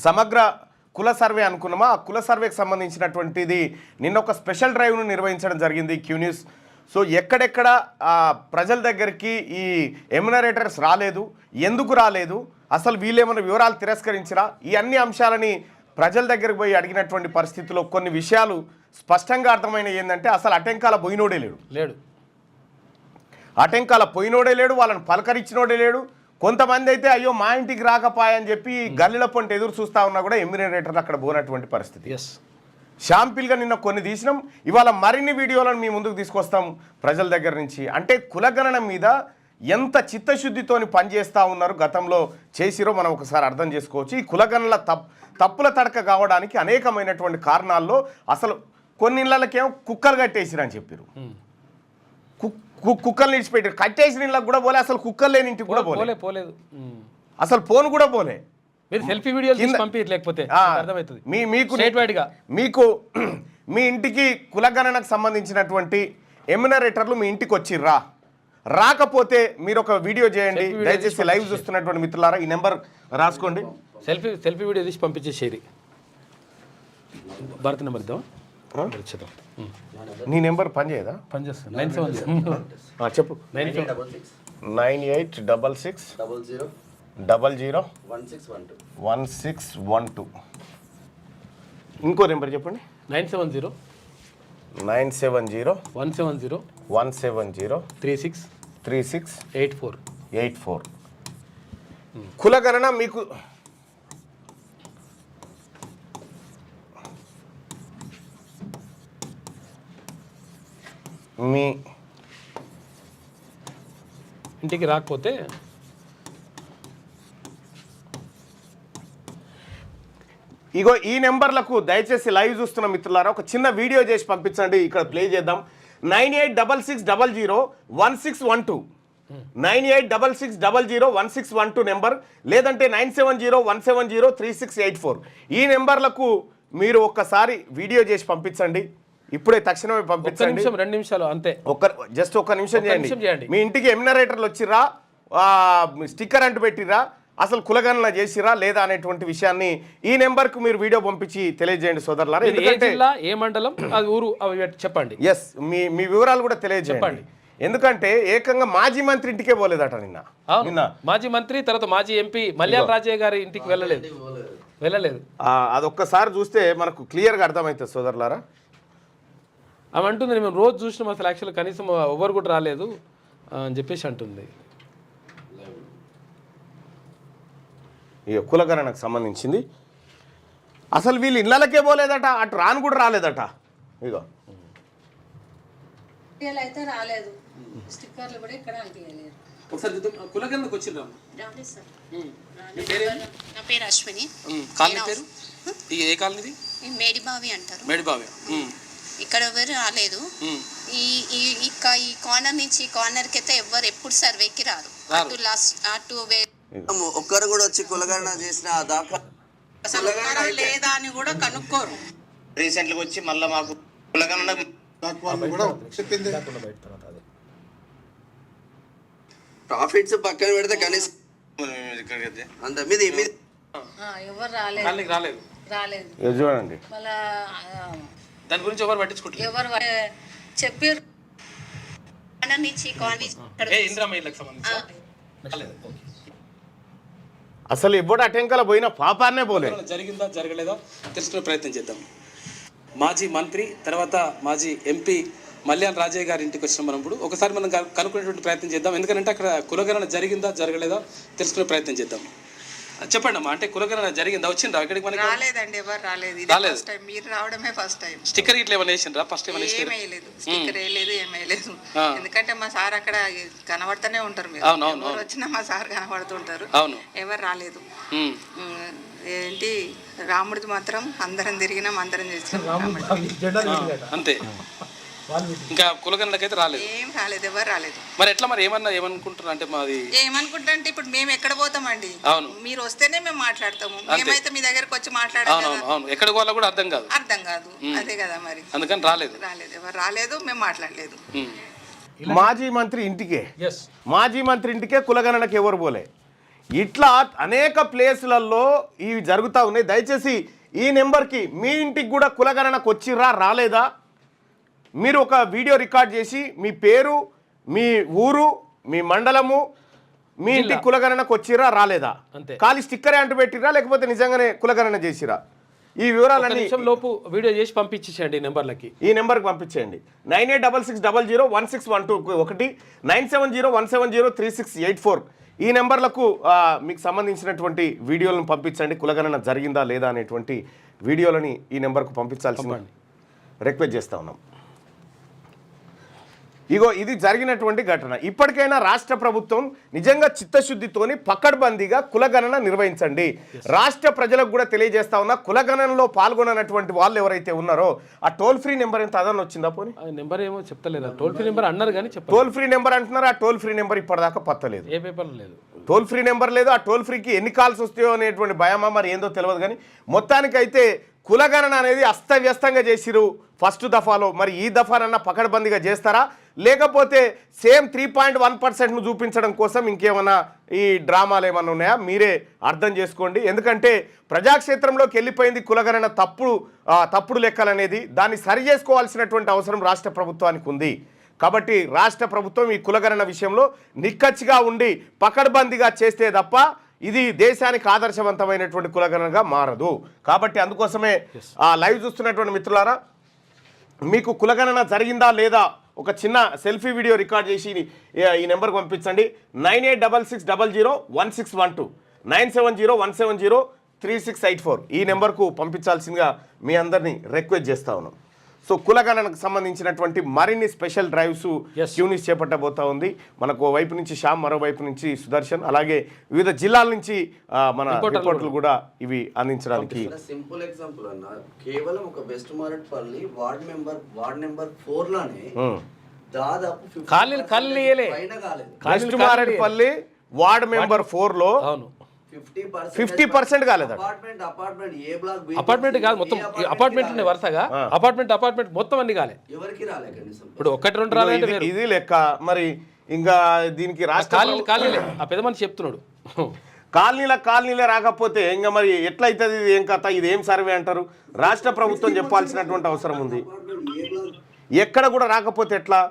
సమగ్ర కుల సర్వే అనుకున్నామా. ఆ కుల సర్వేకి సంబంధించినటువంటిది నిన్న ఒక స్పెషల్ డ్రైవ్ను నిర్వహించడం జరిగింది క్యూ న్యూస్. సో ఎక్కడెక్కడ ప్రజల దగ్గరికి ఈ ఎమ్యునరేటర్స్ రాలేదు, ఎందుకు రాలేదు, అసలు వీళ్ళేమైనా వివరాలు తిరస్కరించరా, ఈ అన్ని అంశాలని ప్రజల దగ్గరికి పోయి అడిగినటువంటి పరిస్థితుల్లో కొన్ని విషయాలు స్పష్టంగా అర్థమైన ఏంటంటే అసలు అటెంకాల పోయినోడే లేడు, అటెంకాల పోయినోడే లేడు, వాళ్ళని పలకరించినోడే లేడు. కొంతమంది అయితే అయ్యో మా ఇంటికి రాకపాయని చెప్పి గల్లీల పొంటి ఎదురు చూస్తూ ఉన్నా కూడా ఎమ్యునరేటర్లు అక్కడ పోనటువంటి పరిస్థితి. షాంపిల్గా నిన్న కొన్ని తీసినాం, ఇవాళ మరిన్ని వీడియోలను మీ ముందుకు తీసుకొస్తాం ప్రజల దగ్గర నుంచి. అంటే కులగణన మీద ఎంత చిత్తశుద్ధితోని పనిచేస్తూ ఉన్నారు, గతంలో చేసిరో మనం ఒకసారి అర్థం చేసుకోవచ్చు. ఈ కులగణనల తప్పుల తడక కావడానికి అనేకమైనటువంటి కారణాల్లో అసలు కొన్ని ఇళ్ళకేమో కుక్కలు కట్టేసిరని చెప్పారు, కుక్కలు నిడిచిపెట్టారు, కట్టేసిన ఇళ్ళకి కూడా పోలే, అసలు కుక్కలు లేని ఇంటికి కూడా పోలేదు, అసలు ఫోన్ కూడా పోలే. మీరు సెల్ఫీ వీడియోలు పంపించలేకపోతే అర్థమవుతుంది మీకు మీ ఇంటికి కులగణనకు సంబంధించినటువంటి ఎమ్యునరేటర్లు మీ ఇంటికి వచ్చిర్రా, రాకపోతే మీరు ఒక వీడియో చేయండి. దయచేసి లైవ్ చూస్తున్నటువంటి మిత్రులారా ఈ నెంబర్ రాసుకోండి, సెల్ఫీ వీడియో తీసి పంపించేసేది. భారత నెంబర్ ఇద్దాం, నీ నెంబర్ పనిచేయదా? పనిచేస్తుంది. 970 చెప్పు. 9866001612. ఇంకో నెంబర్ చెప్పండి. 970 170 3684. కులగణన మీకు మీ ఇంటికి రాకపోతే ఇగో ఈ నెంబర్లకు దయచేసి లైవ్ చూస్తున్న మిత్రులారా ఒక చిన్న వీడియో చేసి పంపించండి, ఇక్కడ ప్లే చేద్దాం. 9866001612 9866001612 నెంబర్, లేదంటే 9701703684. ఈ నెంబర్లకు మీరు ఒక్కసారి వీడియో చేసి పంపించండి, ఇప్పుడే తక్షణమే పంపించండి. 2 నిమిషాలు అంతే, జస్ట్ ఒక నిమిషం చేయండి. మీ ఇంటికి ఎమ్యునరేటర్లు వచ్చిర్రా, స్టిక్కర్ అంటు పెట్టిర్రా, అసలు కులగణన చేసిరా లేదా అనేటువంటి విషయాన్ని ఈ నెంబర్కు మీరు వీడియో పంపించి తెలియజేయండి సోదరులారా. ఎందుకంటే ఏ మండలం అది ఊరు చెప్పండి. ఎస్, మీ వివరాలు కూడా తెలియజేయండి. ఎందుకంటే ఏకంగా మాజీ మంత్రి ఇంటికే పోలేదట నిన్న. మాజీ మంత్రి తర్వాత మాజీ ఎంపీ మల్యాల రాజయ్య గారి ఇంటికి వెళ్ళలేదు. అదొక్కసారి చూస్తే మనకు క్లియర్గా అర్థమవుతుంది సోదరులారా. ఆమె అంటుంది మేము రోజు చూసినాం, అసలు యాక్చువల్గా కనీసం ఎవరు కూడా రాలేదు అని చెప్పేసి అంటుంది. ఇక కులగణనకు సంబంధించింది అసలు వీళ్ళు ఇళ్ళకే పోలేదట, అటు రాను కూడా రాలేదట. ఇగో అయితే రాలేదు, స్టిక్కర్లు కూడా ఇక్కడ అంటియలేదు. ఒకసారి కులగణనకు వచ్చిండ్రా? నా పేరు అశ్విని. కాలనీ పేరు ఏ కాలనీది? మేడిబావి అంటారు. మేడిబావి. ఇక్కడ ఎవరు రాలేదు. ఈ కార్నర్ నుంచి కార్నర్కి అయితే ఎవరు ఎప్పుడు సర్వేకి రారు. అటు ఒక్కరు కూడా వచ్చి కులగణన చేసిన దాకా లేదా అని కూడా కనుక్కోరు. రీసెంట్గా వచ్చి మళ్ళీ మాకు కులగణన ప్రాఫిట్స్ పక్కన పెడితే కనీసం అంత మీద ఎవరు రాలేదు. చూడండి, దాని గురించి ఎవరు పట్టించుకుంటారు? ఎవరు చెప్పారు అసలు ఎప్పుడు అటెంకల పోయిన పాపాన్నే పోలే. జరిగిందా జరగలేదా తెలుసుకునే ప్రయత్నం చేద్దాం. మాజీ మంత్రి తర్వాత మాజీ ఎంపీ మల్యాల రాజయ్య గారి ఇంటికి వచ్చిన మనం ఇప్పుడు ఒకసారి మనం కనుక్కునేటువంటి ప్రయత్నం చేద్దాం. ఎందుకంటే అక్కడ కులగణన జరిగిందా జరగలేదా తెలుసుకునే ప్రయత్నం చేద్దాం. చెప్పండి అమ్మా, అంటే కులగణన జరిగిందా? వచ్చిండ్రా ఇక్కడికి? మనకి రాలేదండి, ఎవరు రాలేదు. మీరు రావడమే ఫస్ట్ టైం. స్టిక్కర్ ఇట్లా ఏమైనా వేసిండ్రా? ఫస్ట్ ఏమేయలేదు, స్టిక్కర్ వేయలేదు, ఏమేయలేదు. ఎందుకంటే మా సార్ అక్కడ కనబడుతూనే ఉంటారు, మీరు ఎవరు వచ్చినా మా సార్ కనబడుతుంటారు. అవును, ఎవరు రాలేదు. ఏంటి రాముడిది మాత్రం అందరం తిరిగినాం, అందరం చేసినాం అంతే. ఇంకా కులగణనకైతే రాలేదు, ఏం రాలేదు, ఎవరు రాలేదు. మరి ఎట్లా మరి ఏమనుకుంటున్నారు? అంటే మాది ఏమనుకుంటారంటే ఇప్పుడు మేము ఎక్కడ పోతామండి? అవును, మీరు వస్తేనే మేము మాట్లాడతాము. మేమైతే మీ దగ్గరకు వచ్చి మాట్లాడాలి, ఎక్కడ పోవాలో కూడా అర్థం కాదు. అదే కదా మరి, అందుకని రాలేదు, ఎవరు రాలేదు, మేము మాట్లాడలేదు. మాజీ మంత్రి ఇంటికే కులగణనకి ఎవరు పోలే. ఇట్లా అనేక ప్లేసులలో ఇవి జరుగుతూ ఉన్నాయి. దయచేసి ఈ నెంబర్కి మీ ఇంటికి కూడా కులగణనకు వచ్చిర్రా రాలేదా, మీరు ఒక వీడియో రికార్డ్ చేసి మీ పేరు, మీ ఊరు, మీ మండలము, మీ ఇంటికి కులగణనకు వచ్చిర్రా రాలేదా, ఖాళీ స్టిక్కరే అంటూ పెట్టిర్రా లేకపోతే నిజంగానే కులగణన చేసిరా, ఈ వివరాలన్నీ లోపు వీడియో చేసి పంపించేసేయండి నెంబర్లకి. ఈ నెంబర్కి పంపించేయండి. 9866001612 ఒకటి 9701703684 ఈ నెంబర్లకు మీకు సంబంధించినటువంటి వీడియోలను పంపించండి. కులగణన జరిగిందా లేదా అనేటువంటి వీడియోలని ఈ నెంబర్కు పంపించాల్సింది రిక్వెస్ట్ చేస్తూ ఉన్నాం. ఇగో ఇది జరిగినటువంటి ఘటన. ఇప్పటికైనా రాష్ట్ర ప్రభుత్వం నిజంగా చిత్తశుద్ధితోని పకడ్బందీగా కులగణన నిర్వహించండి. రాష్ట్ర ప్రజలకు కూడా తెలియజేస్తా ఉన్నా, కులగణనలో పాల్గొనటువంటి వాళ్ళు ఎవరైతే ఉన్నారో ఆ టోల్ ఫ్రీ నెంబర్ ఎంత అదన వచ్చిందా? పోనీ నెంబర్ ఏమో చెప్తలేదు, టోల్ ఫ్రీ నెంబర్ అన్నారు కానీ టోల్ ఫ్రీ నెంబర్ అంటున్నారు. ఆ టోల్ ఫ్రీ నెంబర్ ఇప్పటిదాకా పత్తలేదు, ఏ పేపర్ లేదు, టోల్ ఫ్రీ నెంబర్ లేదు. ఆ టోల్ ఫ్రీకి ఎన్ని కాల్స్ వస్తాయో అనేటువంటి భయమా మరి ఏందో తెలియదు. కానీ మొత్తానికైతే కులగణన అనేది అస్తవ్యస్తంగా చేసిరు ఫస్ట్ దఫాలో. మరి ఈ దఫానన్నా పకడ్బందీగా చేస్తారా, లేకపోతే సేమ్ 3.1%ను చూపించడం కోసం ఇంకేమన్నా ఈ డ్రామాలు ఏమన్నా ఉన్నాయా? మీరే అర్థం చేసుకోండి. ఎందుకంటే ప్రజాక్షేత్రంలోకి వెళ్ళిపోయింది కులగణన తప్పుడు లెక్కలనేది. దాన్ని సరి చేసుకోవాల్సినటువంటి అవసరం రాష్ట్ర ప్రభుత్వానికి ఉంది. కాబట్టి రాష్ట్ర ప్రభుత్వం ఈ కులగణన విషయంలో నిక్కచ్చిగా ఉండి పకడ్బందీగా చేస్తే తప్ప ఇది దేశానికి ఆదర్శవంతమైనటువంటి కులగణనగా మారదు. కాబట్టి అందుకోసమే లైవ్ చూస్తున్నటువంటి మిత్రులారా, మీకు కులగణన జరిగిందా లేదా ఒక చిన్న సెల్ఫీ వీడియో రికార్డ్ చేసి ఈ నెంబర్కి పంపించండి. 9866001612 9701703684 ఈ నెంబర్కు పంపించాల్సిందిగా మీ అందరినీ రిక్వెస్ట్ చేస్తా ఉన్నాం. సో కులగణనకు సంబంధించినటువంటి మరిన్ని స్పెషల్ డ్రైవ్స్ ట్యూనిస్ చేపట్టబోతా ఉంది. మనకు వైపు నుంచి శ్యామ్, మరోవైపు నుంచి సుదర్శన్, అలాగే వివిధ జిల్లాల నుంచి మన రిపోర్టర్లు కూడా ఇవి అందించడానికి. సింపుల్ ఎగ్జాంపుల్ అన్న, కేవలం ఒక వెస్ట్ మారేట్పల్లి వార్డ్ నెంబర్ 4 లోనే దాదాపు వెస్ట్ మారేట్పల్లి వార్డ్ నెంబర్ 4 లో 50% కాలేదు. అపార్ట్మెంట్ కాదు, మొత్తం అపార్ట్మెంట్ ఉన్నాయి వరుసగా. అపార్ట్మెంట్ మొత్తం అన్ని కాలే, ఇప్పుడు 1-2 రాలేదు. ఇది లెక్క. మరి ఇంకా దీనికి కాలనీ ఆ పెద్ద మనిషి చెప్తున్నాడు, కాలనీలే రాకపోతే ఇంకా మరి ఎట్లయితుంది? ఇది ఏం కథ, ఇది ఏం సర్వే అంటారు? రాష్ట్ర ప్రభుత్వం చెప్పాల్సినటువంటి అవసరం ఉంది. ఎక్కడ కూడా రాకపోతే ఎట్లా?